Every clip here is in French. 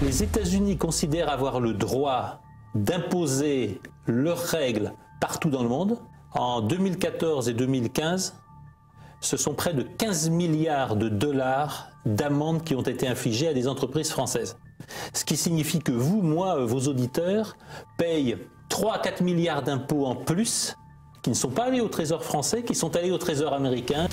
Les États-Unis considèrent avoir le droit d'imposer leurs règles partout dans le monde. En 2014 et 2015, ce sont près de 15 milliards de dollars d'amendes qui ont été infligées à des entreprises françaises. Ce qui signifie que vous, moi, vos auditeurs, payent 3 à 4 milliards d'impôts en plus qui ne sont pas allés au Trésor français, qui sont allés au Trésor américain.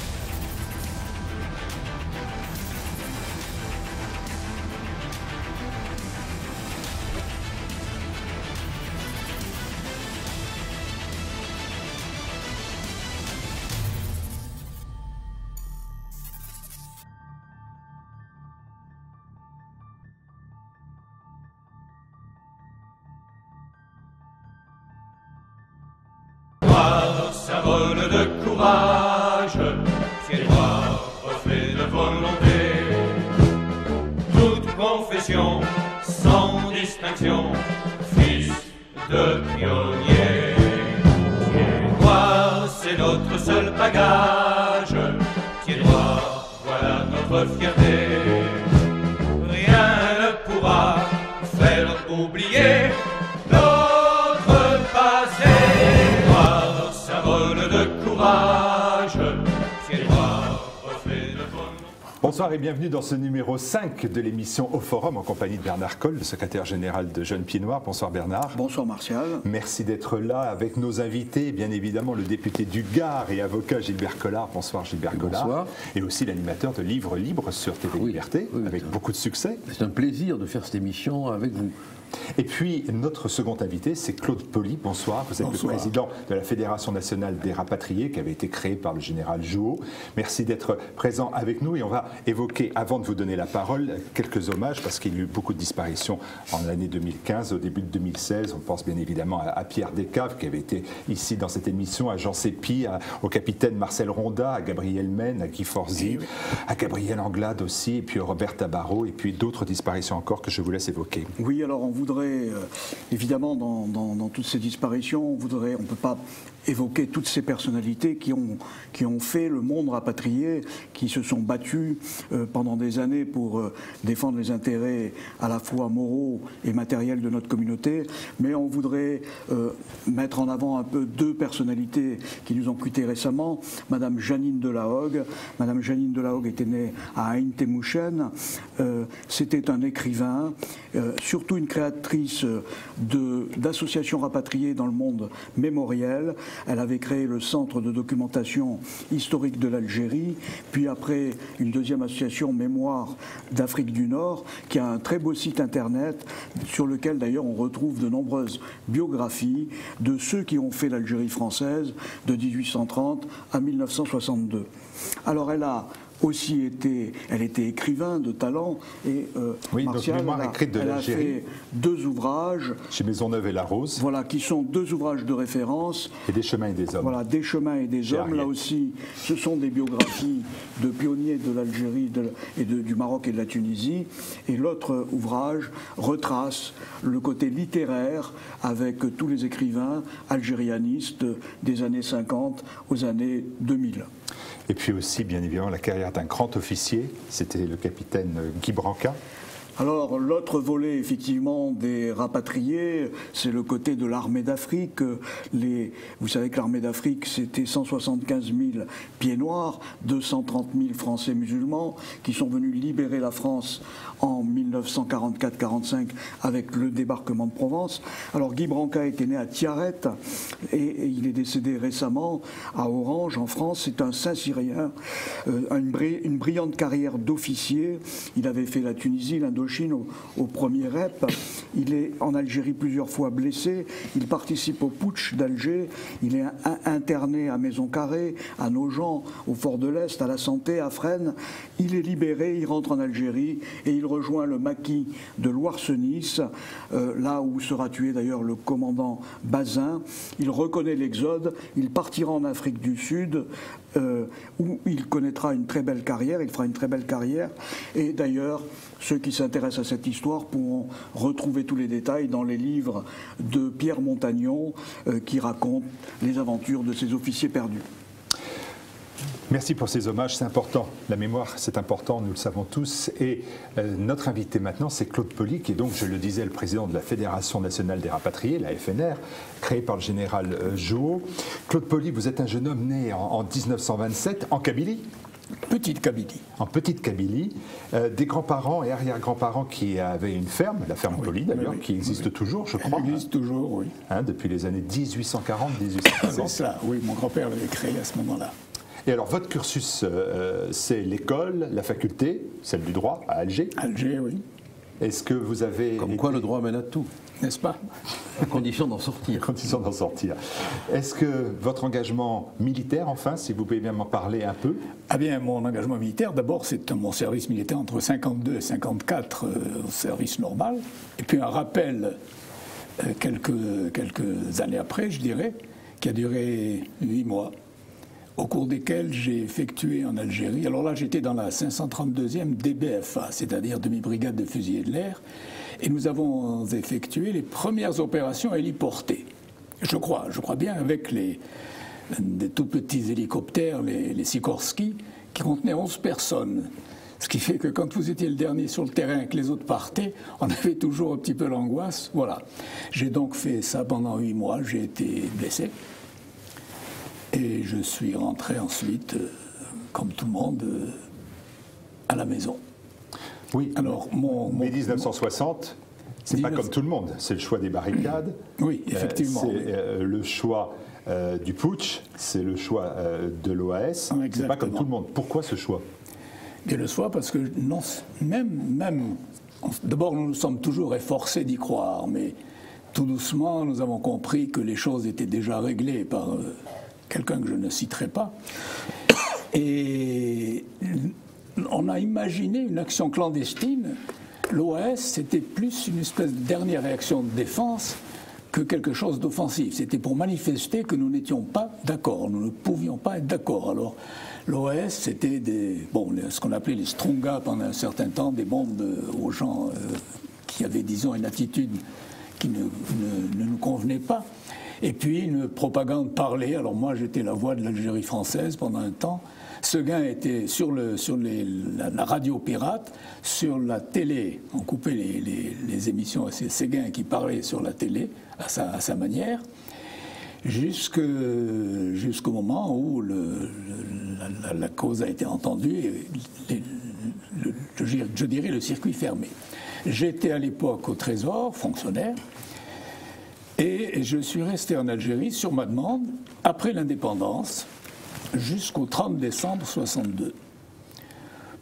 Symbole de courage, pied droit, reflet de volonté. Toute confession, sans distinction, fils de pionnier. Pied droit, c'est notre seul bagage. Pied droit, voilà notre fierté. Rien ne pourra faire oublier notre passé. Bonsoir et bienvenue dans ce numéro 5 de l'émission Au Forum en compagnie de Bernard Colle, le secrétaire général de Jeunes Pieds Noirs. Bonsoir Bernard. Bonsoir Martial. Merci d'être là avec nos invités, bien évidemment le député du Gard et avocat Gilbert Collard. Bonsoir Gilbert Collard. Bonsoir. Et aussi l'animateur de Livres Libres sur TV Liberté, avec beaucoup de succès. C'est un plaisir de faire cette émission avec vous. Et puis, notre second invité, c'est Claude Pauly. Bonsoir. Vous êtes le président de la Fédération nationale des rapatriés qui avait été créée par le général Jouot. Merci d'être présent avec nous et on va évoquer, avant de vous donner la parole, quelques hommages parce qu'il y a eu beaucoup de disparitions en l'année 2015, au début de 2016. On pense bien évidemment à Pierre Descaves qui avait été ici dans cette émission, à Jean Sépi, au capitaine Marcel Ronda, à Gabriel Men, à Guy Forzi, à Gabriel Anglade aussi, et puis Robert Tabarot, et puis d'autres disparitions encore que je vous laisse évoquer. Oui, alors on voudrait, évidemment, dans toutes ces disparitions, on ne peut pas évoquer toutes ces personnalités qui ont fait le monde rapatrié, qui se sont battus pendant des années pour défendre les intérêts à la fois moraux et matériels de notre communauté. Mais on voudrait mettre en avant un peu deux personnalités qui nous ont quittés récemment. Madame Jeannine Delahogue. Madame Jeannine Delahogue était née à Aïn-Témouchen. C'était un écrivain, surtout une créatrice d'associations rapatriées dans le monde mémoriel. Elle avait créé le Centre de documentation historique de l'Algérie, puis après une deuxième association Mémoire d'Afrique du Nord, qui a un très beau site internet sur lequel d'ailleurs on retrouve de nombreuses biographies de ceux qui ont fait l'Algérie française de 1830 à 1962. Alors elle était écrivain de talent et Martial, Mémoire écrite de l'Algérie. Elle a fait deux ouvrages Chez Maisonneuve et La Rose. Voilà, qui sont deux ouvrages de référence. Et Des chemins et des hommes. Voilà, Des chemins et des hommes. Là aussi, ce sont des biographies de pionniers de l'Algérie du Maroc et de la Tunisie. Et l'autre ouvrage retrace le côté littéraire avec tous les écrivains algérianistes des années 50 aux années 2000. Et puis aussi, bien évidemment, la carrière d'un grand officier, c'était le capitaine Guy Branca. Alors l'autre volet effectivement des rapatriés, c'est le côté de l'armée d'Afrique. Vous savez que l'armée d'Afrique c'était 175 000 pieds noirs, 230 000 Français musulmans qui sont venus libérer la France en 1944-45 avec le débarquement de Provence. Alors Guy Branca était né à Tiaret et il est décédé récemment à Orange en France. C'est un Saint-Cyrien, une brillante carrière d'officier. Il avait fait la Tunisie, l'Indochine au premier rep. Il est en Algérie plusieurs fois blessé. Il participe au putsch d'Alger. Il est interné à Maison-Carrée, à Nogent, au Fort de l'Est, à la Santé, à Fresnes. Il est libéré, il rentre en Algérie et il rejoint le maquis de Loire-Nice, là où sera tué d'ailleurs le commandant Bazin. Il reconnaît l'exode. Il partira en Afrique du Sud où il connaîtra une très belle carrière, il fera une très belle carrière. Et d'ailleurs, ceux qui s'intéressent à cette histoire pourront retrouver tous les détails dans les livres de Pierre Montagnon qui racontent les aventures de ces officiers perdus. Merci pour ces hommages, c'est important. La mémoire, c'est important, nous le savons tous. Et notre invité maintenant, c'est Claude Poly, qui est donc, je le disais, le président de la Fédération nationale des rapatriés, la FNR, créée par le général Jouhaud. Claude Poly, vous êtes un jeune homme né en 1927, en Kabylie. Petite Kabylie. En petite Kabylie, des grands-parents et arrière-grands-parents qui avaient une ferme, la ferme Poly d'ailleurs, qui existe toujours, je crois. Elle existe toujours, oui. Depuis les années 1840, C'est 1850. ça, oui, mon grand-père l'avait créé à ce moment-là. Et alors, votre cursus, c'est l'école, la faculté, celle du droit, à Alger. Alger, oui, Est-ce que vous avez... Comme quoi le droit mène à tout, n'est-ce pas? à condition d'en sortir. Condition d'en sortir. Est-ce que votre engagement militaire, enfin, si vous pouvez bien m'en parler un peu? Ah bien, mon engagement militaire, d'abord, c'est mon service militaire entre 52 et 54 au service normal, et puis un rappel quelques années après, je dirais, qui a duré 8 mois, au cours desquels j'ai effectué en Algérie. Alors là, j'étais dans la 532e DBFA, c'est-à-dire demi-brigade de fusiliers de l'air, et nous avons effectué les premières opérations héliportées. Je crois bien, avec des tout petits hélicoptères, les Sikorsky, qui contenaient 11 personnes. Ce qui fait que quand vous étiez le dernier sur le terrain et que les autres partaient, on avait toujours un petit peu l'angoisse. Voilà. J'ai donc fait ça pendant 8 mois, j'ai été blessé. Et je suis rentré ensuite, comme tout le monde, à la maison. Oui, alors, mais 1960, c'est pas comme tout le monde. C'est le choix des barricades. Oui, effectivement. C'est le choix du putsch, c'est le choix de l'OAS. C'est pas comme tout le monde. Pourquoi ce choix? Et le choix parce que non, même d'abord, nous sommes toujours efforcés d'y croire, mais tout doucement, nous avons compris que les choses étaient déjà réglées par quelqu'un que je ne citerai pas. Et on a imaginé une action clandestine. L'OAS, c'était plus une espèce de dernière réaction de défense que quelque chose d'offensif. C'était pour manifester que nous n'étions pas d'accord, nous ne pouvions pas être d'accord. Alors, l'OAS, c'était ce qu'on appelait les Stronga pendant un certain temps, des bombes aux gens qui avaient, disons, une attitude qui ne nous convenait pas. Et puis une propagande parlée. Alors moi, j'étais la voix de l'Algérie française pendant un temps. Seguin était sur la radio pirate, sur la télé. On coupait les émissions, c'est Seguin qui parlait sur la télé à sa manière, jusqu'au moment où la cause a été entendue et je dirais le circuit fermé. J'étais à l'époque au Trésor, fonctionnaire, et je suis resté en Algérie sur ma demande, après l'indépendance, jusqu'au 30 décembre 1962.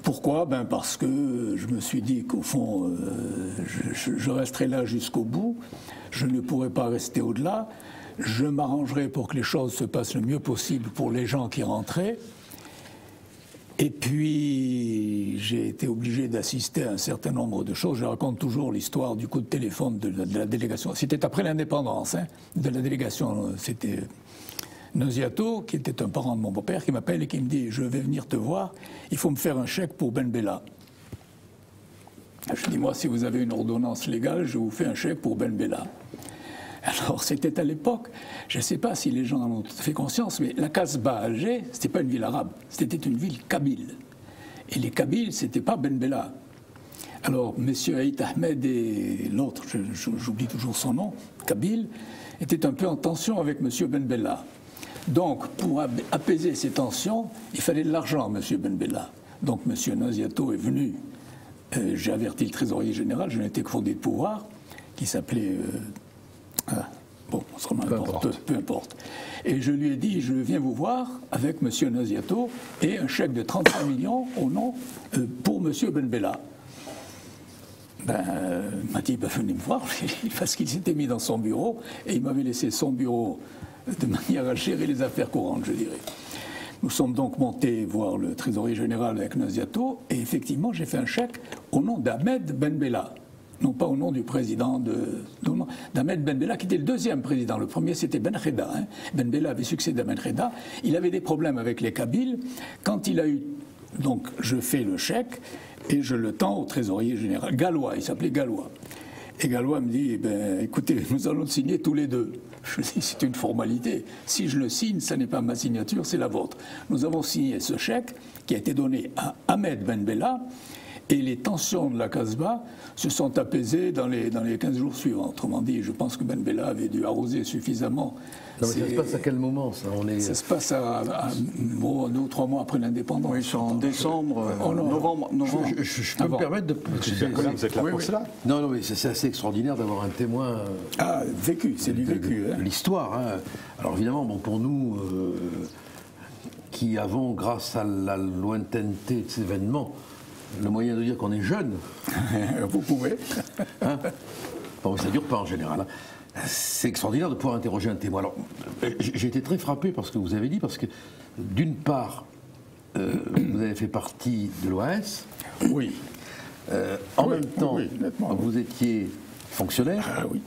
Pourquoi? Parce que je me suis dit qu'au fond, je resterai là jusqu'au bout, je ne pourrai pas rester au-delà, je m'arrangerai pour que les choses se passent le mieux possible pour les gens qui rentraient. Et puis, j'ai été obligé d'assister à un certain nombre de choses. Je raconte toujours l'histoire du coup de téléphone de la délégation. C'était après l'indépendance, de la délégation. C'était Nosiato, qui était un parent de mon beau-père, qui m'appelle et qui me dit « Je vais venir te voir, il faut me faire un chèque pour Ben Bella ». Je dis « Moi, si vous avez une ordonnance légale, je vous fais un chèque pour Ben Bella ». Alors, c'était à l'époque, je ne sais pas si les gens en ont fait conscience, mais la Casbah à Alger, ce n'était pas une ville arabe, c'était une ville kabyle. Et les Kabyles, ce n'était pas Ben Bella. Alors, M. Haït Ahmed et l'autre, j'oublie toujours son nom, kabyle, étaient un peu en tension avec M. Ben Bella. Donc, pour apaiser ces tensions, il fallait de l'argent, M. Ben Bella. Donc, M. Nosiato est venu, j'ai averti le trésorier général, je n'étais que fondé de pouvoir, qui s'appelait... peu importe. Et je lui ai dit, je viens vous voir avec M. Nosiato et un chèque de 35 millions au nom pour M. Ben Bella. Il m'a dit, venez me voir, parce qu'il s'était mis dans son bureau et il m'avait laissé son bureau de manière à gérer les affaires courantes, je dirais. Nous sommes donc montés voir le trésorier général avec Nosiato et effectivement, j'ai fait un chèque au nom d'Ahmed Ben Bella. Non pas au nom du président d'Ahmed Ben Bella, qui était le deuxième président. Le premier, c'était Ben Kheda. Ben Bella avait succédé à Ben Kheda. Il avait des problèmes avec les Kabyles. Quand il a eu... Donc, je fais le chèque et je le tends au trésorier général. Gallois, il s'appelait Gallois. Et Gallois me dit, écoutez, nous allons le signer tous les deux. Je dis, c'est une formalité. Si je le signe, ce n'est pas ma signature, c'est la vôtre. Nous avons signé ce chèque qui a été donné à Ahmed Ben Bella, et les tensions de la Casbah se sont apaisées dans les 15 jours suivants. Autrement dit, je pense que Ben Bella avait dû arroser suffisamment. Non, mais ça se passe à quel moment, ça? Ça se passe à 2 ou 3 mois après l'indépendance. Oui, c'est en décembre, novembre. Je peux me permettre de... Vous êtes là pour cela? Non, mais c'est assez extraordinaire d'avoir un témoin... vécu, c'est du vécu. De l'histoire. Hein. Alors évidemment, pour nous, qui avons, grâce à la lointaineté de ces événements, le moyen de dire qu'on est jeune... Vous pouvez. Hein, bon, ça ne dure pas en général. Hein. C'est extraordinaire de pouvoir interroger un témoin. Alors, j'ai été très frappé par ce que vous avez dit, parce que, d'une part, vous avez fait partie de l'OAS. Oui. En même temps, nettement, vous étiez fonctionnaire. Ah oui.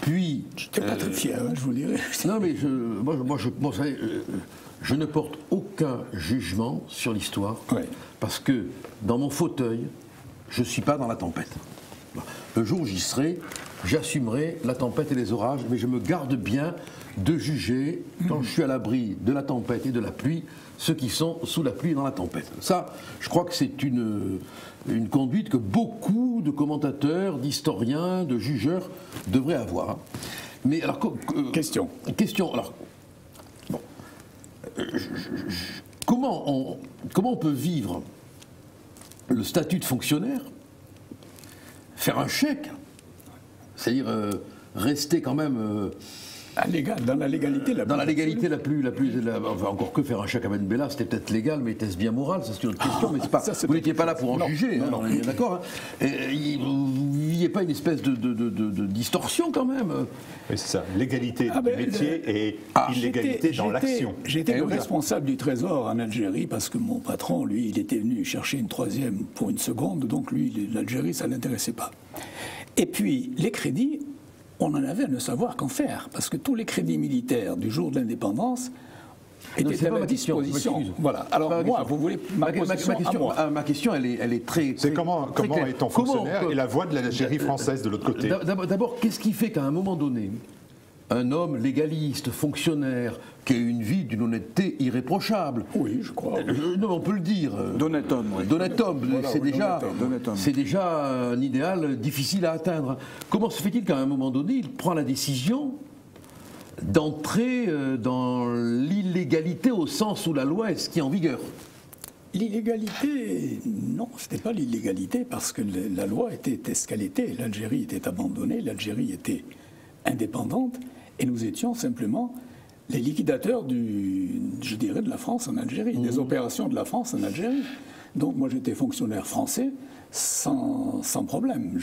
Puis... Je n'étais pas très fier, je vous dirais. Non, mais je ne porte aucun jugement sur l'histoire, parce que, dans mon fauteuil, je ne suis pas dans la tempête. Le jour où j'y serai, j'assumerai la tempête et les orages, mais je me garde bien de juger, quand je suis à l'abri de la tempête et de la pluie, ceux qui sont sous la pluie et dans la tempête. Ça, je crois que c'est une conduite que beaucoup de commentateurs, d'historiens, de jugeurs devraient avoir. Mais alors... Question. Alors, bon. Comment on peut vivre le statut de fonctionnaire, faire un chèque, c'est-à-dire rester quand même dans la légalité la plus enfin, encore que faire un chèque à Ben Bella, c'était peut-être légal, mais était-ce bien moral? Ça, c'est une autre question, mais c'est pas, vous n'étiez pas là pour en juger, non, on est bien d'accord. Hein. Vous n'aviez pas une espèce de distorsion quand même? Oui, c'est ça, l'égalité du métier et illégalité dans l'action. J'étais le responsable du Trésor en Algérie, parce que mon patron, lui, il était venu chercher une 3e pour une seconde, donc lui, l'Algérie, ça ne l'intéressait pas. Et puis, les crédits, on en avait à ne savoir qu'en faire, parce que tous les crédits militaires du jour de l'indépendance étaient à ma disposition. Voilà. Alors moi, vous voulez ma question, elle est très... C'est comment est-on fonctionnaire et la voix de l'Algérie française de l'autre côté? D'abord, qu'est-ce qui fait qu'à un moment donné, un homme légaliste, fonctionnaire, qui a une vie d'une honnêteté irréprochable. Oui, je crois. Non, on peut le dire. D'honnête homme, oui. D'honnête homme, voilà, c'est déjà un idéal difficile à atteindre. Comment se fait-il qu'à un moment donné, il prend la décision d'entrer dans l'illégalité au sens où la loi est ce qui est en vigueur? L'illégalité, non, ce n'était pas l'illégalité, parce que la loi était ce qu'elle était. L'Algérie était abandonnée, l'Algérie était indépendante, et nous étions simplement les liquidateurs de la France en Algérie, des opérations de la France en Algérie. Donc moi j'étais fonctionnaire français sans problème.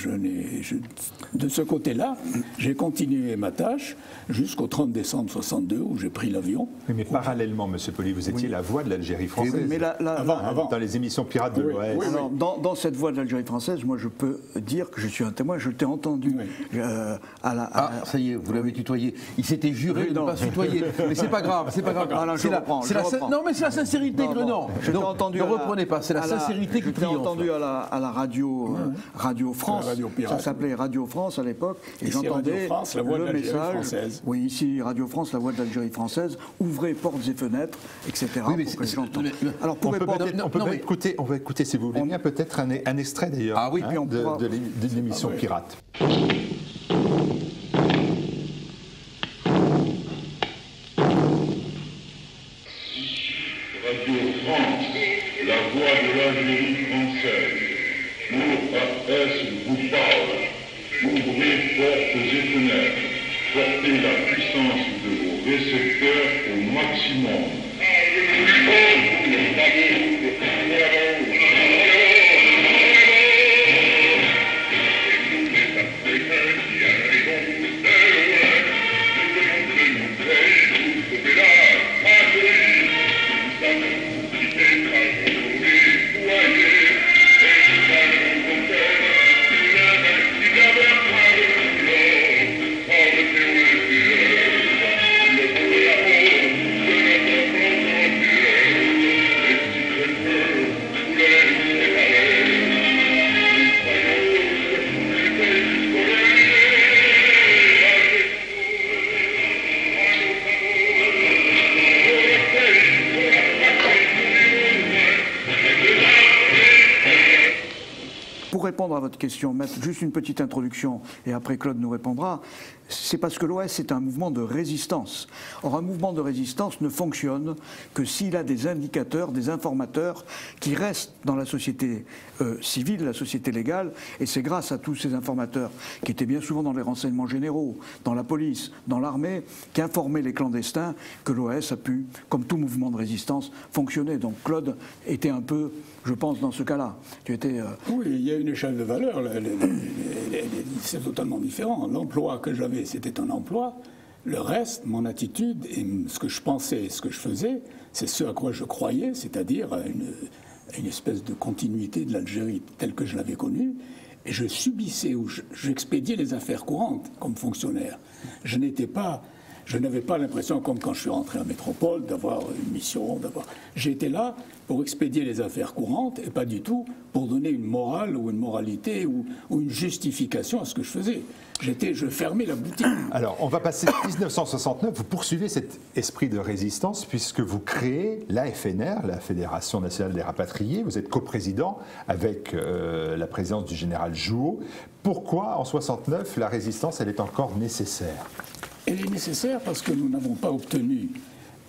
De ce côté-là, j'ai continué ma tâche jusqu'au 30 décembre 62 où j'ai pris l'avion. Mais parallèlement, M. Poli, vous étiez la voix de l'Algérie française. Mais avant. Dans les émissions pirates de l'OAS. Oui, dans cette voix de l'Algérie française, moi je peux dire que je suis un témoin, je t'ai entendu. Ça y est, vous l'avez tutoyé. Il s'était juré de ne pas se tutoyer. Mais c'est pas grave, c'est pas grave. Non, mais c'est la sincérité que non. Ne reprenez pas, c'est la sincérité qui triomphe. J'ai entendu à la Radio France, ça s'appelait Radio France à l'époque, et j'entendais le message. Oui, ici Radio France, la voix de l'Algérie française, ouvrez portes et fenêtres, etc. Oui, pour que je l'entende. Alors on va écouter, si vous voulez bien, peut-être un extrait d'ailleurs de l'émission Pirate. Radio France, la voix de l'Algérie française. Pour AS vous parle. Ouvrez portes et fenêtres. Portez la puissance de vos récepteurs au maximum. répondre à votre question, mettre juste une petite introduction, et après Claude nous répondra, c'est parce que l'OS est un mouvement de résistance. Or, un mouvement de résistance ne fonctionne que s'il a des indicateurs, des informateurs qui restent dans la société civile, la société légale, et c'est grâce à tous ces informateurs qui étaient bien souvent dans les renseignements généraux, dans la police, dans l'armée, qui informaient les clandestins, que l'OS a pu, comme tout mouvement de résistance, fonctionner. Donc Claude était un peu, je pense, dans ce cas-là. Tu étais... Oui, il y a une échelle de valeur, c'est totalement différent. L'emploi que j'avais, c'était un emploi. Le reste, mon attitude et ce que je pensais, ce que je faisais, c'est ce à quoi je croyais, c'est-à-dire une espèce de continuité de l'Algérie telle que je l'avais connue. Et je subissais ou j'expédiais les affaires courantes comme fonctionnaire. Je n'avais pas l'impression, comme quand je suis rentré en métropole, d'avoir une mission, J'étais là pour expédier les affaires courantes et pas du tout pour donner une morale ou une moralité ou une justification à ce que je faisais. Je fermais la boutique. Alors, on va passer 1969. Vous poursuivez cet esprit de résistance puisque vous créez l'AFNR, la Fédération nationale des rapatriés. Vous êtes coprésident avec la présidence du général Jouhaud. Pourquoi, en 69, la résistance, elle est encore nécessaire ? Elle est nécessaire parce que nous n'avons pas obtenu,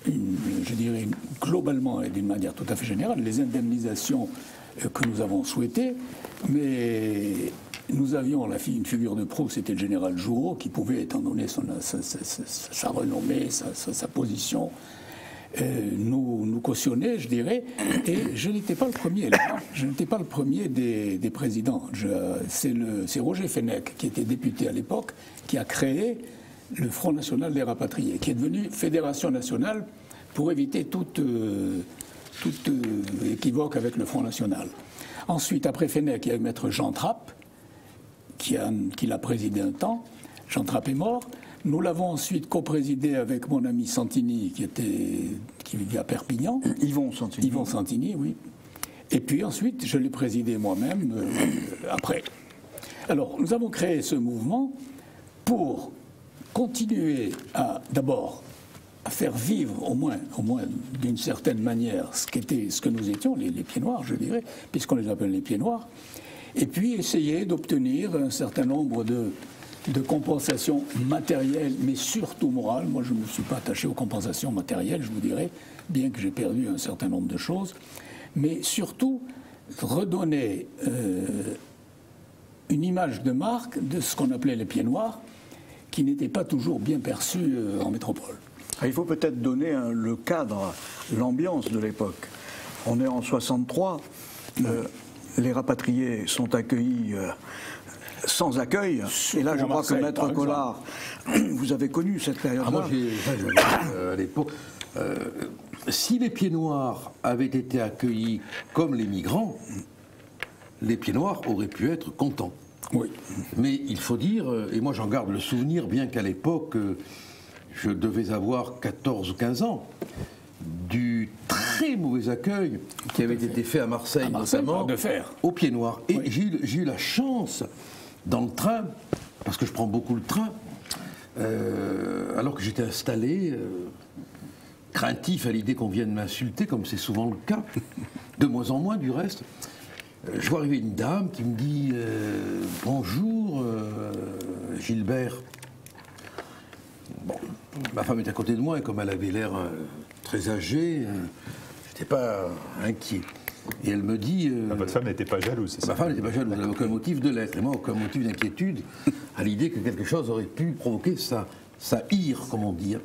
je dirais globalement et d'une manière tout à fait générale, les indemnisations que nous avons souhaitées, mais nous avions une figure de proue, c'était le général Jouhaud, qui pouvait, étant donné sa renommée, sa position, nous cautionner, je dirais, et je n'étais pas le premier. Je n'étais pas le premier des présidents. C'est Roger Fenech, qui était député à l'époque, qui a créé le Front National des Rapatriés, qui est devenu Fédération Nationale pour éviter toute équivoque avec le Front National. Ensuite, après Fenech, il y a eu maître Jean Trappe, qui l'a présidé un temps. Jean Trappe est mort. Nous l'avons ensuite coprésidé avec mon ami Santini, qui vivait à Perpignan. Yvon Santini. Yvon Santini, oui. Et puis ensuite, je l'ai présidé moi-même après. Alors, nous avons créé ce mouvement pour continuer d'abord à faire vivre au moins d'une certaine manière ce que nous étions, les pieds noirs, je dirais, puisqu'on les appelle les pieds noirs, et puis essayer d'obtenir un certain nombre de compensations matérielles, mais surtout morales. Moi, je ne me suis pas attaché aux compensations matérielles, je vous dirais, bien que j'ai perdu un certain nombre de choses, mais surtout redonner une image de marque de ce qu'on appelait les pieds noirs, qui n'était pas toujours bien perçu en métropole. Il faut peut-être donner le cadre, l'ambiance de l'époque. On est en 63, les rapatriés sont accueillis sans accueil. Et là, je crois que Maître Collard, vous avez connu cette période-là. Moi, à l'époque, si les pieds noirs avaient été accueillis comme les migrants, les pieds noirs auraient pu être contents. Oui. Mais il faut dire, et moi j'en garde le souvenir, bien qu'à l'époque, je devais avoir 14 ou 15 ans, du très mauvais accueil qui avait été fait à Marseille notamment, aux pieds noirs. Et oui, j'ai eu la chance, dans le train, parce que je prends beaucoup le train, alors que j'étais installé, craintif à l'idée qu'on vienne m'insulter, comme c'est souvent le cas, de moins en moins du reste. Je vois arriver une dame qui me dit « Bonjour, Gilbert ». Bon, ma femme était à côté de moi et comme elle avait l'air très âgée, je n'étais pas inquiet. Et elle me dit... votre femme n'était pas jalouse, c'est ça? Ma femme n'était pas jalouse, elle n'avait aucun motif de l'être. Et moi, aucun motif d'inquiétude à l'idée que quelque chose aurait pu provoquer sa ire, comme on dit. Et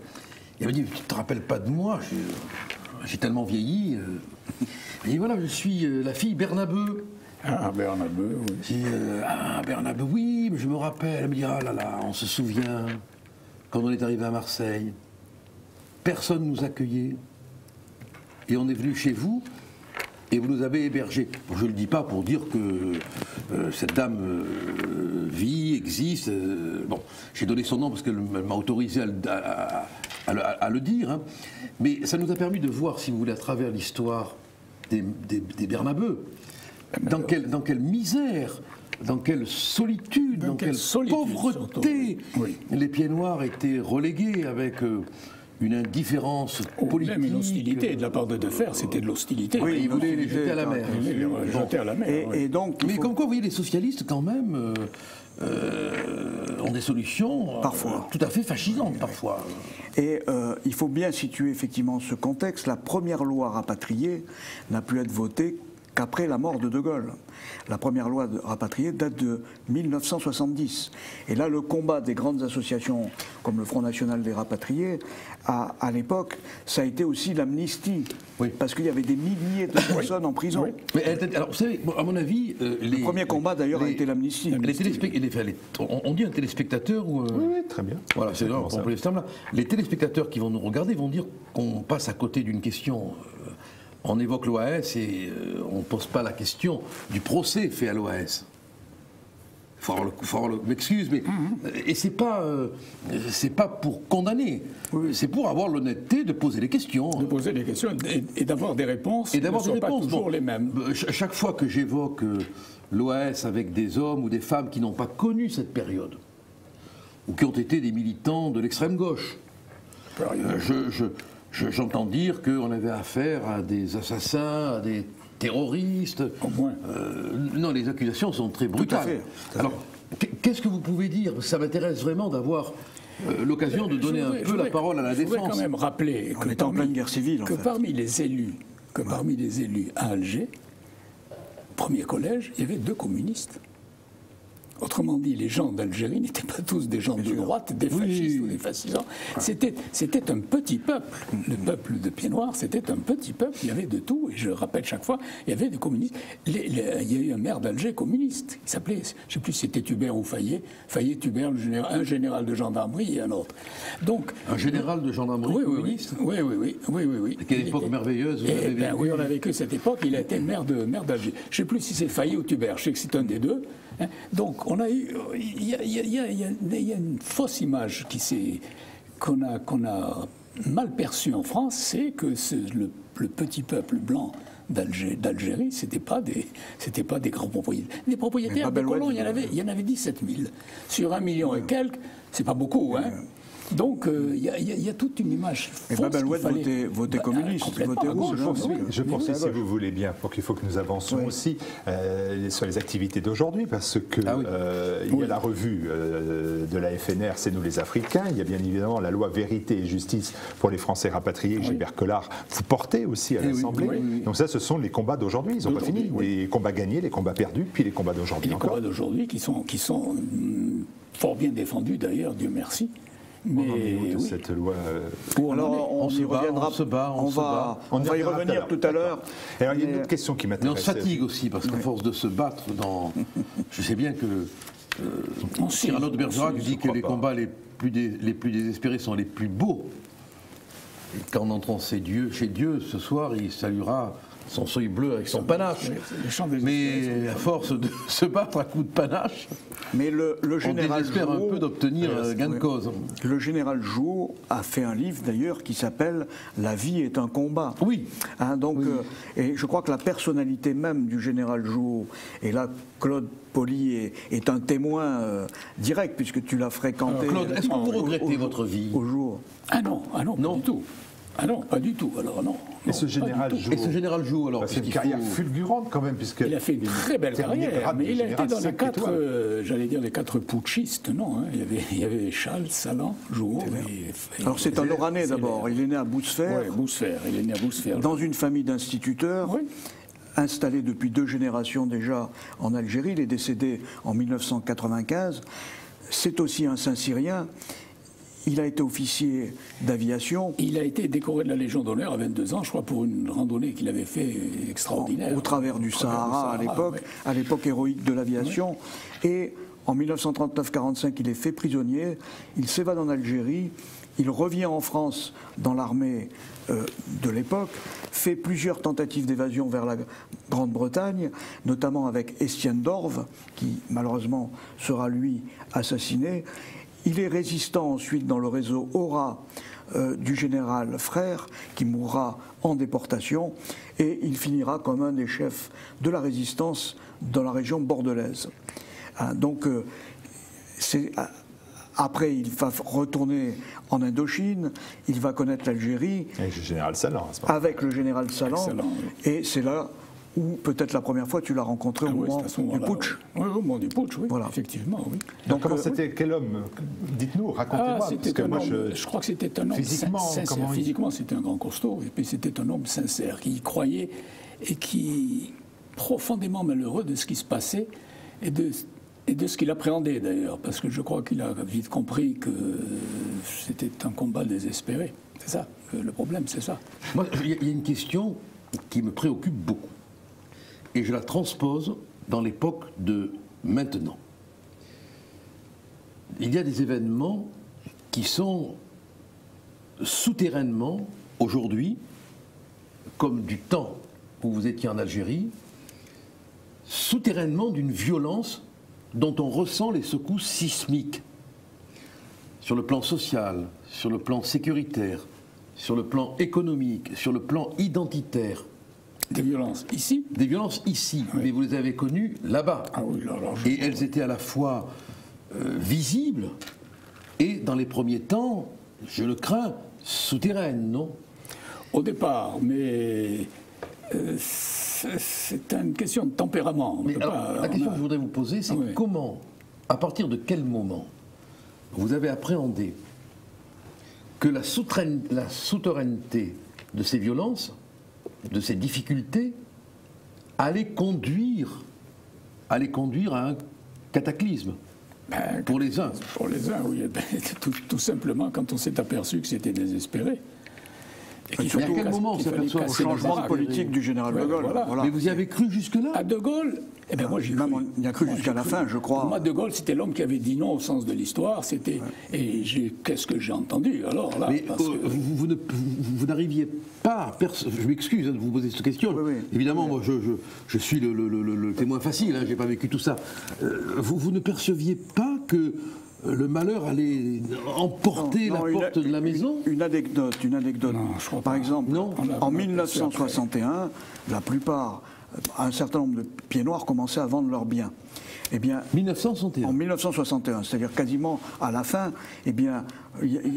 elle me dit « Tu ne te rappelles pas de moi? J'ai tellement vieilli. » Et voilà, je suis la fille Bernabeu. Ah, Bernabeu, oui. J'ai Bernabeu, oui, mais je me rappelle. Elle me dit, ah là là, on se souvient, quand on est arrivé à Marseille, personne ne nous accueillait. Et on est venu chez vous, et vous nous avez hébergés. Bon, je ne le dis pas pour dire que cette dame vit, existe. Bon, j'ai donné son nom parce qu'elle m'a autorisé à le dire. Hein. Mais ça nous a permis de voir, si vous voulez, à travers l'histoire des Bernabeu, dans quelle misère, dans quelle solitude, dans quelle pauvreté, oui, les pieds noirs étaient relégués avec une indifférence politique. Même une hostilité de la part de Defer, c'était de l'hostilité. Oui, il voulait les jeter à la mer. Les jeter à la mer. Et donc, mais comme quoi, vous voyez, les socialistes, quand même, ont des solutions Parfois. tout à fait fascisantes, parfois. Et il faut bien situer effectivement ce contexte. La première loi rapatriée n'a pu être votée qu'après la mort de De Gaulle. La première loi rapatriée date de 1970. Et là, le combat des grandes associations comme le Front National des Rapatriés, à l'époque, ça a été aussi l'amnistie. Oui. Parce qu'il y avait des milliers de personnes en prison. Oui. Mais alors, vous savez, à mon avis... Le premier combat, d'ailleurs, a été l'amnistie. On dit un téléspectateur ou... Oui, très bien. Voilà, c'est là, on peut les termes là. Les téléspectateurs qui vont nous regarder vont dire qu'on passe à côté d'une question. On évoque l'OAS et on ne pose pas la question du procès fait à l'OAS. M'excuse, mais et c'est pas pour condamner, c'est pour avoir l'honnêteté de poser des questions. De poser des questions et d'avoir des réponses. Et d'avoir qui ne des sont réponses. pas toujours les mêmes. Chaque fois que j'évoque l'OAS avec des hommes ou des femmes qui n'ont pas connu cette période, ou qui ont été des militants de l'extrême gauche, j'entends dire qu'on avait affaire à des assassins, à des terroristes. Au moins. Non, les accusations sont très brutales. Tout à fait. Alors, qu'est-ce que vous pouvez dire? Ça m'intéresse vraiment d'avoir l'occasion de donner un peu la parole à la défense. Je voudrais quand même rappeler On est en pleine guerre civile, en fait. parmi les élus à Alger, premier collège, il y avait 2 communistes. Autrement dit, les gens d'Algérie n'étaient pas tous des gens de droite, des fascistes ou des fascisants. C'était un petit peuple. Le peuple de Pieds-Noirs, c'était un petit peuple. Il y avait de tout. Et je rappelle chaque fois, il y avait des communistes. Il y a eu un maire d'Alger communiste. Il s'appelait, je ne sais plus si c'était Tubert ou Fayet. Fayet, Tubert, un général de gendarmerie et un autre. Donc, un général de gendarmerie communiste. Oui. Quelle époque merveilleuse vous avez vécu. Oui, on a vécu cette époque. Il a été maire d'Alger. Je ne sais plus si c'est Fayet ou Tubert. Je sais que c'est un des deux. Donc, il y a une fausse image qu'on a mal perçue en France, c'est que le petit peuple blanc d'Algérie, c'était pas des grands propriétaires. Des propriétaires, des colons, il y en avait 17 000. Sur 1 million et quelques, c'est pas beaucoup, hein. Donc, il y a toute une image fausse. Et Babelouette votait communiste, votait rouge. Je poursuis, si vous voulez bien, pour qu'il faut que nous avancions aussi sur les activités d'aujourd'hui, parce que il y a la revue de la FNR, c'est nous les Africains, il y a bien évidemment la loi Vérité et Justice pour les Français rapatriés, Gilbert Collard, vous portez aussi à l'Assemblée. Donc ça, ce sont les combats d'aujourd'hui, ils n'ont pas fini. Les combats gagnés, les combats perdus, puis les combats d'aujourd'hui encore. Les combats d'aujourd'hui qui sont fort bien défendus d'ailleurs, Dieu merci. Mais cette loi. Alors on y reviendra. On va y revenir tout à l'heure. Alors il y a une autre question qui m'intéresse. Mais on se fatigue aussi parce qu'à force de se battre je sais bien que Cyrano de Bergerac dit que les combats les plus désespérés sont les plus beaux. Et qu'en entrant chez Dieu, ce soir, il saluera son seuil bleu avec son panache. Mais à force de se battre à coups de panache, mais le général on désespère un peu d'obtenir gain de cause. Le général Jouot a fait un livre d'ailleurs qui s'appelle « La vie est un combat ». Oui. Et je crois que la personnalité même du général Jouot, et là Claude Poli est un témoin direct puisque tu l'as fréquenté. Claude, est-ce que vous regrettez votre vie au jour? Ah non, pas du tout. Ah non, pas du tout. Alors non. Et ce général Jouot, alors c'est une carrière fulgurante quand même, puisque il a fait une très belle carrière, mais il a été dans les 4 putschistes, non. Il y avait Chasles, Salan, Jouot. Alors c'est un Oranais d'abord. Il est né à Boussefer. Oui, Boussefer. Il est né à Boussefer. Dans une famille d'instituteurs. Oui. Installé depuis 2 générations déjà en Algérie. Il est décédé en 1995. C'est aussi un Saint-Cyrien. Il a été officier d'aviation. Il a été décoré de la Légion d'honneur à 22 ans, je crois, pour une randonnée qu'il avait fait extraordinaire. Au travers du Sahara à l'époque héroïque de l'aviation. Oui. Et en 1939-45, il est fait prisonnier. Il s'évade en Algérie. Il revient en France dans l'armée de l'époque, fait plusieurs tentatives d'évasion vers la Grande-Bretagne, notamment avec Estienne d'Orve, qui malheureusement sera lui assassiné. Il est résistant ensuite dans le réseau Aura du général Frère, qui mourra en déportation, et il finira comme un des chefs de la résistance dans la région bordelaise. Donc c'est après, il va retourner en Indochine, il va connaître l'Algérie. Avec le général Salan, à ce moment-là. Avec le général Salan. Salan, oui. Et c'est là où, peut-être la première fois, tu l'as rencontré au moment du putsch. Oui, au moment du putsch, oui, Voilà. effectivement, oui. Donc, comment c'était, quel homme? Dites-nous, racontez-moi. C'était parce que un moi, homme, je crois que c'était un homme sincère. Physiquement, c'était un grand costaud, et puis c'était un homme sincère, qui y croyait et qui, profondément malheureux de ce qui se passait et de ce qu'il appréhendait d'ailleurs, parce que je crois qu'il a vite compris que c'était un combat désespéré. C'est ça, le problème, c'est ça. Moi, il y a une question qui me préoccupe beaucoup, et je la transpose dans l'époque de maintenant. Il y a des événements qui sont souterrainement, aujourd'hui, comme du temps où vous étiez en Algérie, souterrainement d'une violence dont on ressent les secousses sismiques, sur le plan social, sur le plan sécuritaire, sur le plan économique, sur le plan identitaire. Des violences ici? Des violences ici, oui. Mais vous les avez connues là-bas. Ah oui, et elles étaient à la fois visibles et, dans les premiers temps, je le crains, souterraines, non? Au départ, mais c'est une question de tempérament. Mais alors, la question que je voudrais vous poser, c'est comment, à partir de quel moment, vous avez appréhendé que la souterraineté de ces violences, de ces difficultés, allait conduire à un cataclysme pour les uns. Pour les uns, oui. Tout simplement quand on s'est aperçu que c'était désespéré. Et à quel moment on s'aperçoit au changement de politique du général de Gaulle. Voilà. Mais vous y avez cru jusque-là? À De Gaulle, eh bien moi j'y ai cru. On y a cru jusqu'à la fin, je crois. Moi, De Gaulle, c'était l'homme qui avait dit non au sens de l'histoire. C'était et qu'est-ce que j'ai entendu alors là? Mais vous n'arriviez pas. Je m'excuse de vous poser cette question. Oui. Évidemment, moi, je suis le témoin facile. J'ai pas vécu tout ça. Vous ne perceviez pas que le malheur allait emporter la porte de la maison? Une anecdote. Non, je crois Par pas. exemple, en 1961, la plupart, un certain nombre de pieds noirs commençaient à vendre leurs biens. Eh bien, 1961. En 1961, c'est-à-dire quasiment à la fin, eh bien,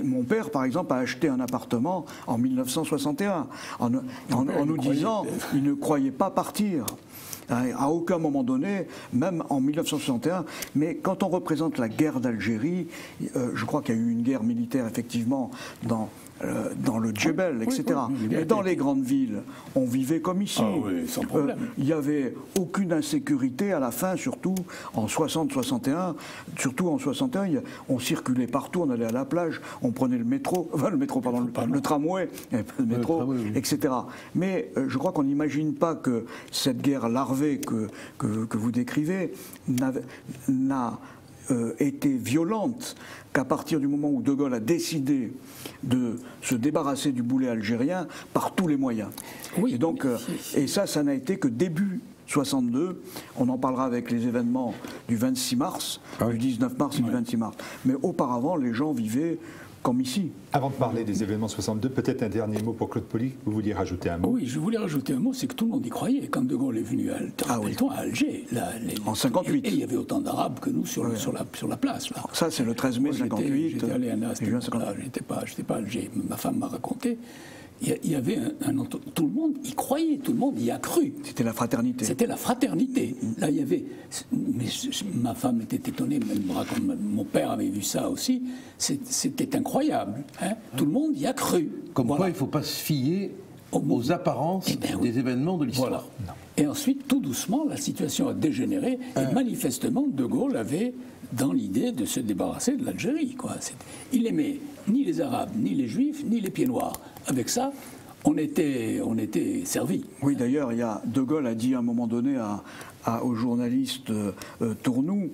mon père, par exemple, a acheté un appartement en 1961, en nous disant qu'il ne croyait pas partir. À aucun moment donné, même en 1961, mais quand on représente la guerre d'Algérie, je crois qu'il y a eu une guerre militaire effectivement dans le Djebel, etc. Mais dans les grandes villes, on vivait comme ici. Ah oui, sans problème. Il n'y avait aucune insécurité à la fin, surtout en 60-61. Surtout en 61, on circulait partout, on allait à la plage, on prenait le métro, le tramway, le métro, etc. Mais je crois qu'on n'imagine pas que cette guerre larvée que vous décrivez n'a été violente qu'à partir du moment où De Gaulle a décidé de se débarrasser du boulet algérien par tous les moyens. Oui, et donc, et ça n'a été que début 62. On en parlera avec les événements du 26 mars, du 19 mars et du 26 mars. Mais auparavant, les gens vivaient comme ici. Avant de parler des événements 62, peut-être un dernier mot pour Claude Poli. Vous vouliez rajouter un mot? Oui, je voulais rajouter un mot, c'est que tout le monde y croyait. Quand De Gaulle est venu à Alger, en 58. Et il y avait autant d'Arabes que nous sur la place. Là. Ça, c'est le 13 mai 58. J'étais allé à j'étais pas à Alger. Ma femme m'a raconté. Il y avait tout le monde y croyait, tout le monde y a cru. C'était la fraternité. C'était la fraternité. Là, il y avait. Mais ma femme était étonnée, mon père avait vu ça aussi. C'était incroyable. Hein. Tout le monde y a cru. Comme quoi, il ne faut pas se fier aux apparences des événements de l'histoire. Voilà. Et ensuite, tout doucement, la situation a dégénéré. Et manifestement, De Gaulle avait dans l'idée de se débarrasser de l'Algérie. Il aimait ni les Arabes, ni les Juifs, ni les pieds noirs. Avec ça, on était servis. Oui, d'ailleurs, De Gaulle a dit à un moment donné au journaliste Tournou,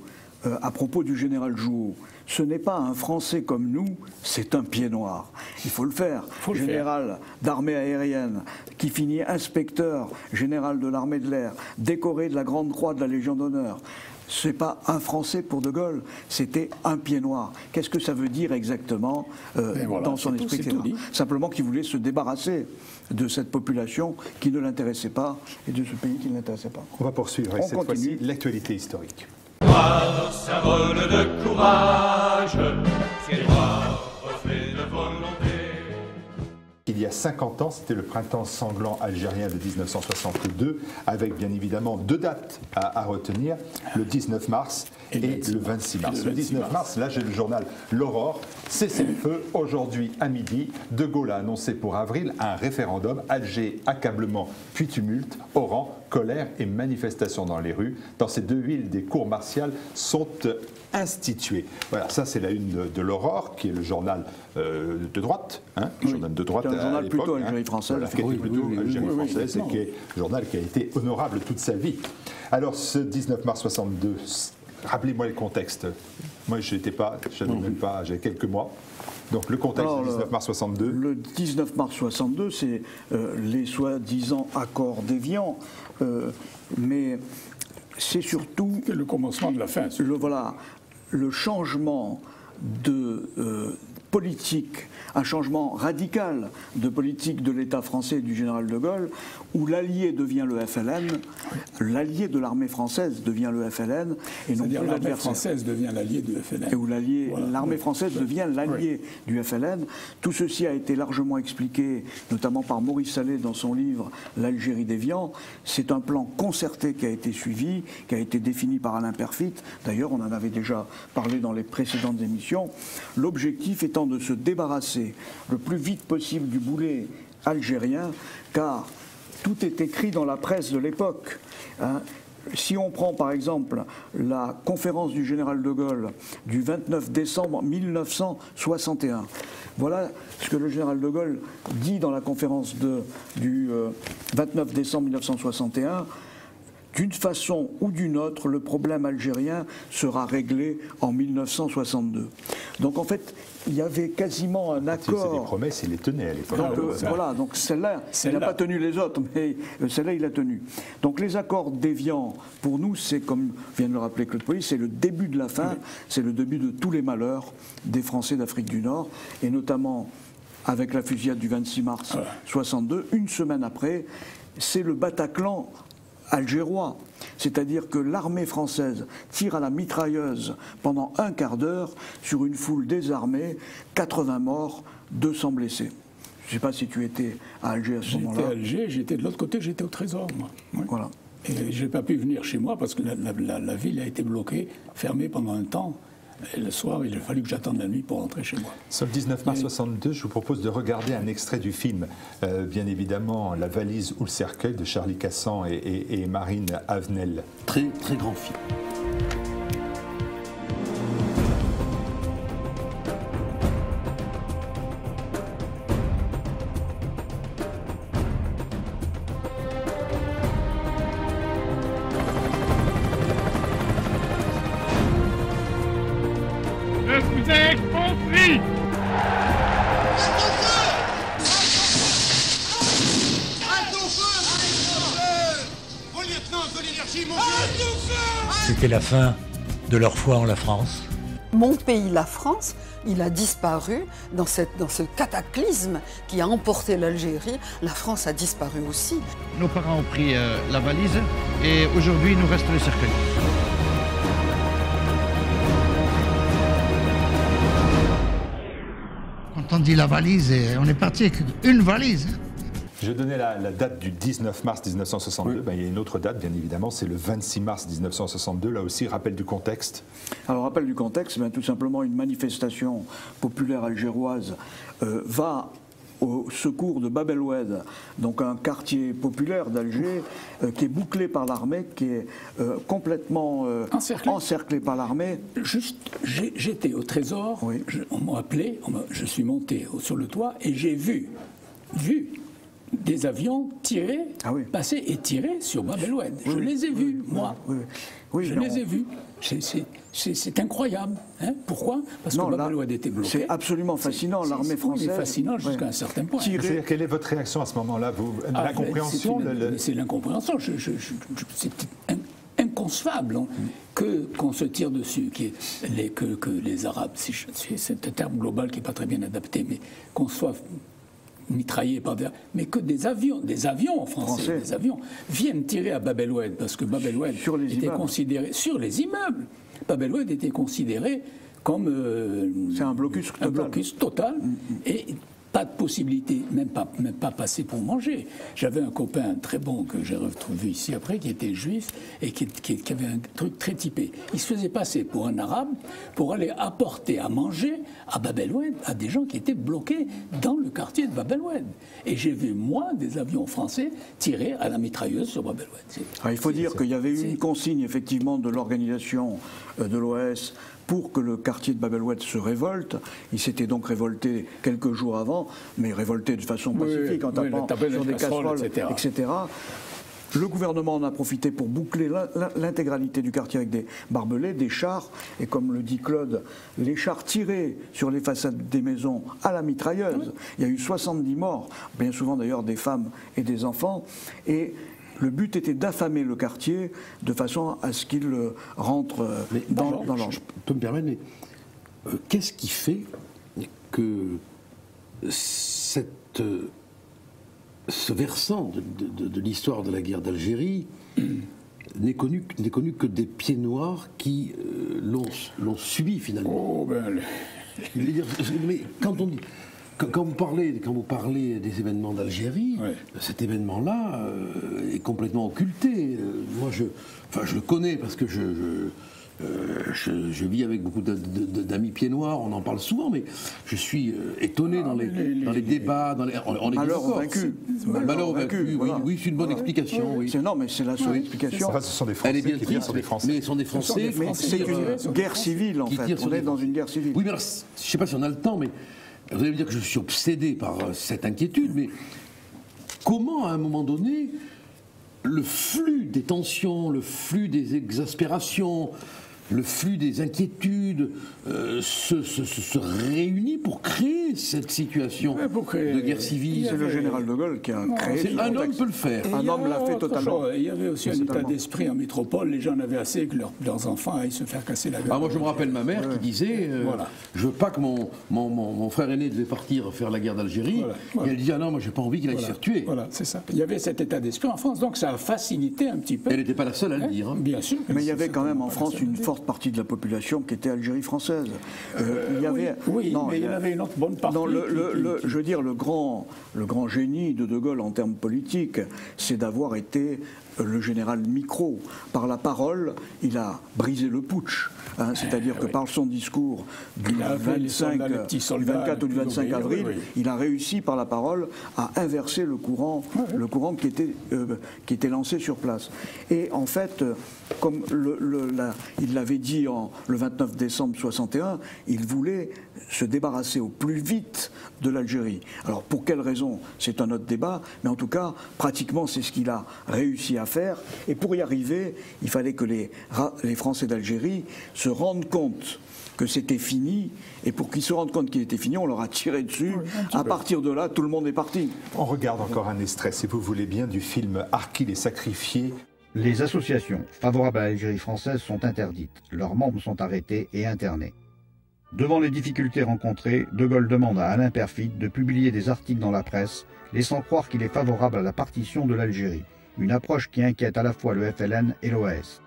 à propos du général Jouhaud, ce n'est pas un Français comme nous, c'est un pied noir. Il faut le faire. Général d'armée aérienne, qui finit inspecteur général de l'armée de l'air, décoré de la Grande Croix de la Légion d'honneur. Ce n'est pas un Français pour De Gaulle, c'était un pied noir. Qu'est-ce que ça veut dire exactement dans son esprit? Simplement qu'il voulait se débarrasser de cette population qui ne l'intéressait pas et de ce pays qui ne l'intéressait pas. On va poursuivre avec cette fois-ci l'actualité historique. Symbole de courage, 50 ans, c'était le printemps sanglant algérien de 1962, avec bien évidemment 2 dates à retenir, le 19 mars et le 26 mars. Le 19 mars, là j'ai le journal L'Aurore, cessez-le-feu, aujourd'hui à midi, De Gaulle a annoncé pour avril un référendum, Alger, accablement puis tumulte, Oran, colère et manifestations dans les rues. Dans ces 2 villes, des cours martiales sont instituées. Voilà, ça c'est la une de L'Aurore, qui est le journal de droite, le journal de droite un journal l'époque, plutôt Algérie française. Voilà, qui était plutôt Algérie française, et qui est un journal qui a été honorable toute sa vie. Alors ce 19 mars 62, rappelez-moi le contexte. Moi je n'étais pas, je n'avais même pas, j'avais quelques mois. Donc le contexte du 19 mars 62. Le 19 mars 62, c'est les soi-disant accords d'Évian, mais c'est surtout le commencement de la fin. Le changement de politique, un changement radical de politique de l'État français et du général de Gaulle, où l'allié devient le FLN, l'allié de l'armée française devient le FLN, et non plus l'adversaire. L'armée française devient l'allié du FLN. Et où l'armée française devient l'allié du FLN. Tout ceci a été largement expliqué, notamment par Maurice Sallet dans son livre L'Algérie d'Évian. C'est un plan concerté qui a été suivi, qui a été défini par Alain Perfit. D'ailleurs, on en avait déjà parlé dans les précédentes émissions. L'objectif étant de se débarrasser le plus vite possible du boulet algérien, car tout est écrit dans la presse de l'époque. Si on prend par exemple la conférence du général de Gaulle du 29 décembre 1961, voilà ce que le général de Gaulle dit dans la conférence du 29 décembre 1961. D'une façon ou d'une autre, le problème algérien sera réglé en 1962. Donc en fait, il y avait quasiment un accord. C'est des promesses, il les tenait à l'époque. Voilà, donc celle-là, il n'a pas tenu les autres, mais celle-là, il l'a tenu. Donc les accords d'Évian, pour nous, c'est comme vient de le rappeler Claude Poli, c'est le début de la fin, c'est le début de tous les malheurs des Français d'Afrique du Nord, et notamment avec la fusillade du 26 mars 62, une semaine après, c'est le Bataclan algérois, c'est-à-dire que l'armée française tire à la mitrailleuse pendant un quart d'heure sur une foule désarmée, 80 morts, 200 blessés. Je ne sais pas si tu étais à Alger à ce moment-là. J'étais à Alger, j'étais de l'autre côté, j'étais au Trésor, moi. Oui. Voilà. Et je n'ai pas pu venir chez moi parce que la ville a été bloquée, fermée pendant un temps. Et le soir, il a fallu que j'attende la nuit pour rentrer chez moi. Sur le 19 mars 62, je vous propose de regarder un extrait du film, bien évidemment, La valise ou le cercueil de Charlie Cassan et Marine Avenel. Très, très grand film. C'était la fin de leur foi en la France. Mon pays, la France, il a disparu dans ce cataclysme qui a emporté l'Algérie. La France a disparu aussi. Nos parents ont pris la valise et aujourd'hui il nous reste le cercueil. Quand on dit la valise, on est parti avec une valise. Je donnais la date du 19 mars 1962. Il y a une autre date, bien évidemment, c'est le 26 mars 1962. Là aussi, rappel du contexte. Alors, rappel du contexte, tout simplement une manifestation populaire algéroise va au secours de Bab el-Oued, donc un quartier populaire d'Alger qui est bouclé par l'armée, qui est complètement encerclé par l'armée. Juste, j'étais au Trésor, on m'a appelé, je suis monté sur le toit et j'ai vu des avions tirer, passer et tirer sur Bab el-Oued. Je les ai vus, moi. Je les ai vus. C'est incroyable. Hein? Pourquoi? Parce que Bab el-Oued était bloqué. C'est absolument fascinant, l'armée française. C'est fascinant jusqu'à un certain point. Quelle est votre réaction à ce moment-là? L'incompréhension? C'est l'incompréhension. C'est inconcevable qu'on se tire dessus, que les Arabes, c'est un terme global qui n'est pas très bien adapté, mais qu'on soit mitraillés par mais que des avions français, des avions viennent tirer à Bab el-Oued, parce que Bab el-Oued était considéré sur les immeubles. Bab el-Oued était considéré comme c'est un blocus total. Et pas de possibilité, même pas passer pour manger. J'avais un copain très bon que j'ai retrouvé ici après, qui était juif et qui avait un truc très typé. Il se faisait passer pour un arabe pour aller apporter à manger à Bab el-Oued à des gens qui étaient bloqués dans le quartier de Bab el-Oued. Et j'ai vu, moi, des avions français tirer à la mitrailleuse sur Bab el-Oued. Il faut dire qu'il y avait eu une consigne, effectivement, de l'organisation de l'OS pour que le quartier de Bab el-Oued se révolte. Il s'était donc révolté quelques jours avant, mais révolté de façon pacifique, en tapant sur des casseroles, etc. Le gouvernement en a profité pour boucler l'intégralité du quartier avec des barbelés, des chars, et comme le dit Claude, les chars tirés sur les façades des maisons à la mitrailleuse. Il y a eu 70 morts, bien souvent d'ailleurs des femmes et des enfants, et le but était d'affamer le quartier de façon à ce qu'il rentre dans l'ordre. Je peux me permettre, mais qu'est-ce qui fait que ce versant de l'histoire de la guerre d'Algérie n'est connu que des pieds noirs qui l'ont subi finalement? Mais quand vous parlez des événements d'Algérie, cet événement-là est complètement occulté. Moi, je le connais parce que je vis avec beaucoup d'amis pieds noirs, on en parle souvent, mais je suis étonné dans les débats. On est malheur vaincu. Malheur vaincu, oui, c'est une bonne explication. Oui. Non, mais c'est la seule explication. Ce sont des Français qui tirent sur des Français. Mais ce sont des Français. Mais c'est une guerre civile, en fait. On est dans une guerre civile. Oui, mais alors, je ne sais pas si on a le temps, mais vous allez me dire que je suis obsédé par cette inquiétude, mais comment, à un moment donné, le flux des tensions, le flux des exaspérations, le flux des inquiétudes se réunit pour créer cette situation de guerre civile? C'est le général de Gaulle qui a créé. Un homme peut le faire. Un homme l'a fait totalement. Il y avait aussi un état d'esprit en métropole. Les gens en avaient assez que leurs enfants aillent se faire casser la gueule. Moi, je me rappelle ma mère qui disait je veux pas que mon frère aîné devait partir faire la guerre d'Algérie. Et elle disait non, moi, j'ai pas envie qu'il aille se faire tuer. Voilà, c'est ça. Il y avait cet état d'esprit en France, donc ça a facilité un petit peu. Elle n'était pas la seule à le dire. Bien sûr. Mais il y avait quand même en France une forte partie de la population qui était Algérie française. Il y avait, mais il y en avait une autre bonne partie. Je veux dire, le grand génie de Gaulle en termes politiques, c'est d'avoir été le général micro. Par la parole, il a brisé le putsch. C'est-à-dire que par son discours du 24 ou du 25 avril, il a réussi par la parole à inverser le courant qui était lancé sur place. Et en fait, comme il l'avait dit le 29 décembre 61, il voulait se débarrasser au plus vite de l'Algérie. Alors pour quelle raison, c'est un autre débat, mais en tout cas, pratiquement c'est ce qu'il a réussi à faire. Et pour y arriver, il fallait que les Français d'Algérie se rendent compte que c'était fini, et pour qu'ils se rendent compte qu'il était fini, on leur a tiré dessus. À partir de là, tout le monde est parti. On regarde encore un extrait, si vous voulez bien, du film Harkis les sacrifiés. Les associations favorables à l'Algérie française sont interdites. Leurs membres sont arrêtés et internés. Devant les difficultés rencontrées, De Gaulle demande à Alain Peyrefitte de publier des articles dans la presse, laissant croire qu'il est favorable à la partition de l'Algérie, une approche qui inquiète à la fois le FLN et l'OAS.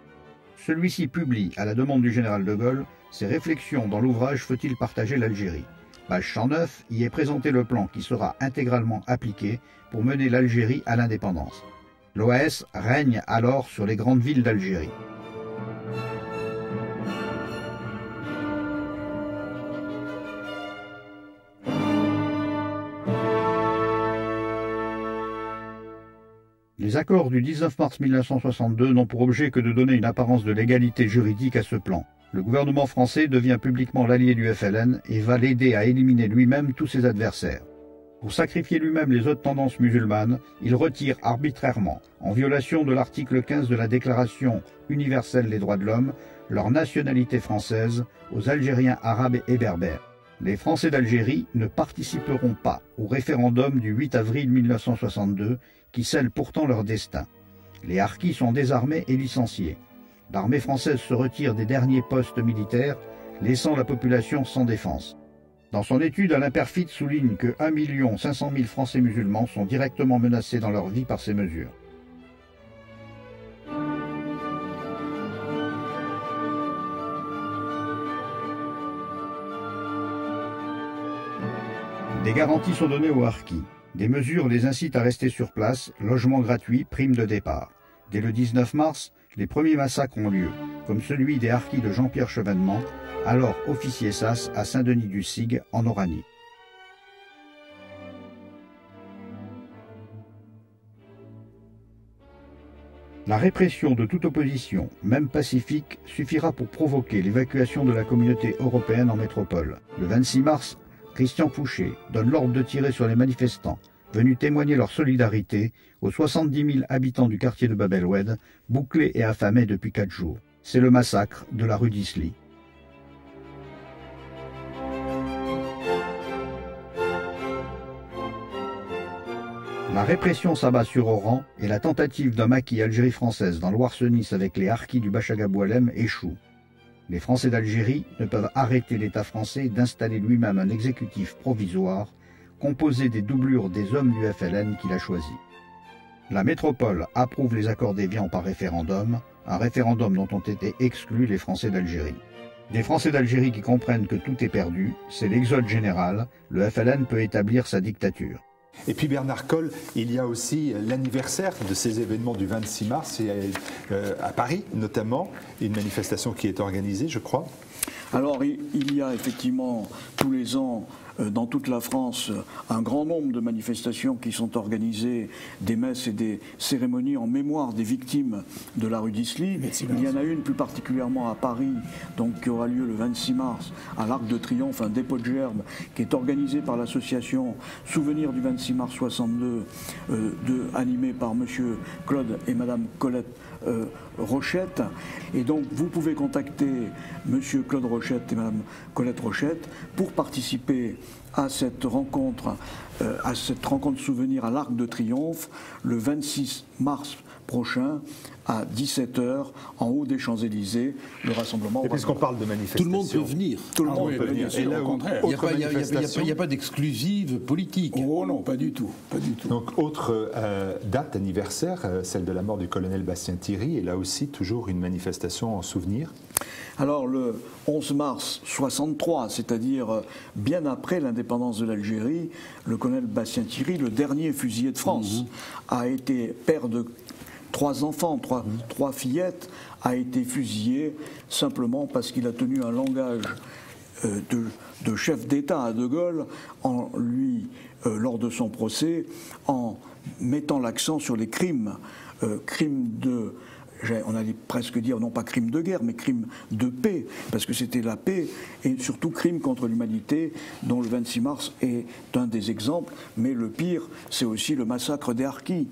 Celui-ci publie, à la demande du général de Gaulle, ses réflexions dans l'ouvrage « Faut-il partager l'Algérie ?» Page 109, y est présenté le plan qui sera intégralement appliqué pour mener l'Algérie à l'indépendance. L'OAS règne alors sur les grandes villes d'Algérie. Les accords du 19 mars 1962 n'ont pour objet que de donner une apparence de légalité juridique à ce plan. Le gouvernement français devient publiquement l'allié du FLN et va l'aider à éliminer lui-même tous ses adversaires. Pour sacrifier lui-même les autres tendances musulmanes, il retire arbitrairement, en violation de l'article 15 de la Déclaration universelle des droits de l'homme, leur nationalité française aux Algériens arabes et berbères. Les Français d'Algérie ne participeront pas au référendum du 8 avril 1962 qui scelle pourtant leur destin. Les harkis sont désarmés et licenciés. L'armée française se retire des derniers postes militaires, laissant la population sans défense. Dans son étude, Alain Peyrefitte souligne que 1 500 000 Français musulmans sont directement menacés dans leur vie par ces mesures. Des garanties sont données aux harkis. Des mesures les incitent à rester sur place, logement gratuit, prime de départ. Dès le 19 mars, les premiers massacres ont lieu, comme celui des harkis de Jean-Pierre Chevènement, alors officier SAS à Saint-Denis-du-Sigue, en Oranie. La répression de toute opposition, même pacifique, suffira pour provoquer l'évacuation de la communauté européenne en métropole. Le 26 mars, Christian Fouché donne l'ordre de tirer sur les manifestants, venus témoigner leur solidarité aux 70 000 habitants du quartier de Bab el-Oued, bouclés et affamés depuis 4 jours. C'est le massacre de la rue d'Isly. La répression s'abat sur Oran et la tentative d'un maquis Algérie française dans l'Ouarsenis avec les harkis du Bachaga Boualem échoue. Les Français d'Algérie ne peuvent arrêter l'État français d'installer lui-même un exécutif provisoire composé des doublures des hommes du FLN qu'il a choisi. La métropole approuve les accords d'Évian par référendum, un référendum dont ont été exclus les Français d'Algérie. Des Français d'Algérie qui comprennent que tout est perdu, c'est l'exode général, le FLN peut établir sa dictature. Et puis Bernard Colle, il y a aussi l'anniversaire de ces événements du 26 mars, à Paris notamment, une manifestation qui est organisée, je crois. Alors il y a effectivement tous les ans dans toute la France un grand nombre de manifestations qui sont organisées, des messes et des cérémonies en mémoire des victimes de la rue d'Isly. Il y en a une plus particulièrement à Paris, donc qui aura lieu le 26 mars à l'Arc de Triomphe, un dépôt de gerbes qui est organisé par l'association Souvenir du 26 mars 62, animée par monsieur Claude et madame Colette Rochette. Et donc vous pouvez contacter monsieur Claude Rochette et madame Colette Rochette pour participer à cette rencontre souvenir à l'Arc de Triomphe le 26 mars prochain à 17h en haut des Champs-Élysées, le rassemblement. Et puisqu'on parle de manifestation, tout le monde peut venir. Tout le monde peut venir. Et là, au contraire. Il n'y a pas d'exclusive politique. Oh non, pas du tout. Pas du tout. Donc, autre date anniversaire, celle de la mort du colonel Bastien Thierry, et là aussi toujours une manifestation en souvenir. Alors le 11 mars 63, c'est-à-dire bien après l'indépendance de l'Algérie, le colonel Bastien Thierry, le dernier fusillé de France, a été père de 3 enfants, trois fillettes, a été fusillé simplement parce qu'il a tenu un langage de chef d'État à De Gaulle lors de son procès, en mettant l'accent sur les crimes, on allait presque dire, non pas crime de guerre, mais crime de paix, parce que c'était la paix, et surtout crime contre l'humanité, dont le 26 mars est un des exemples, mais le pire, c'est aussi le massacre des harkis.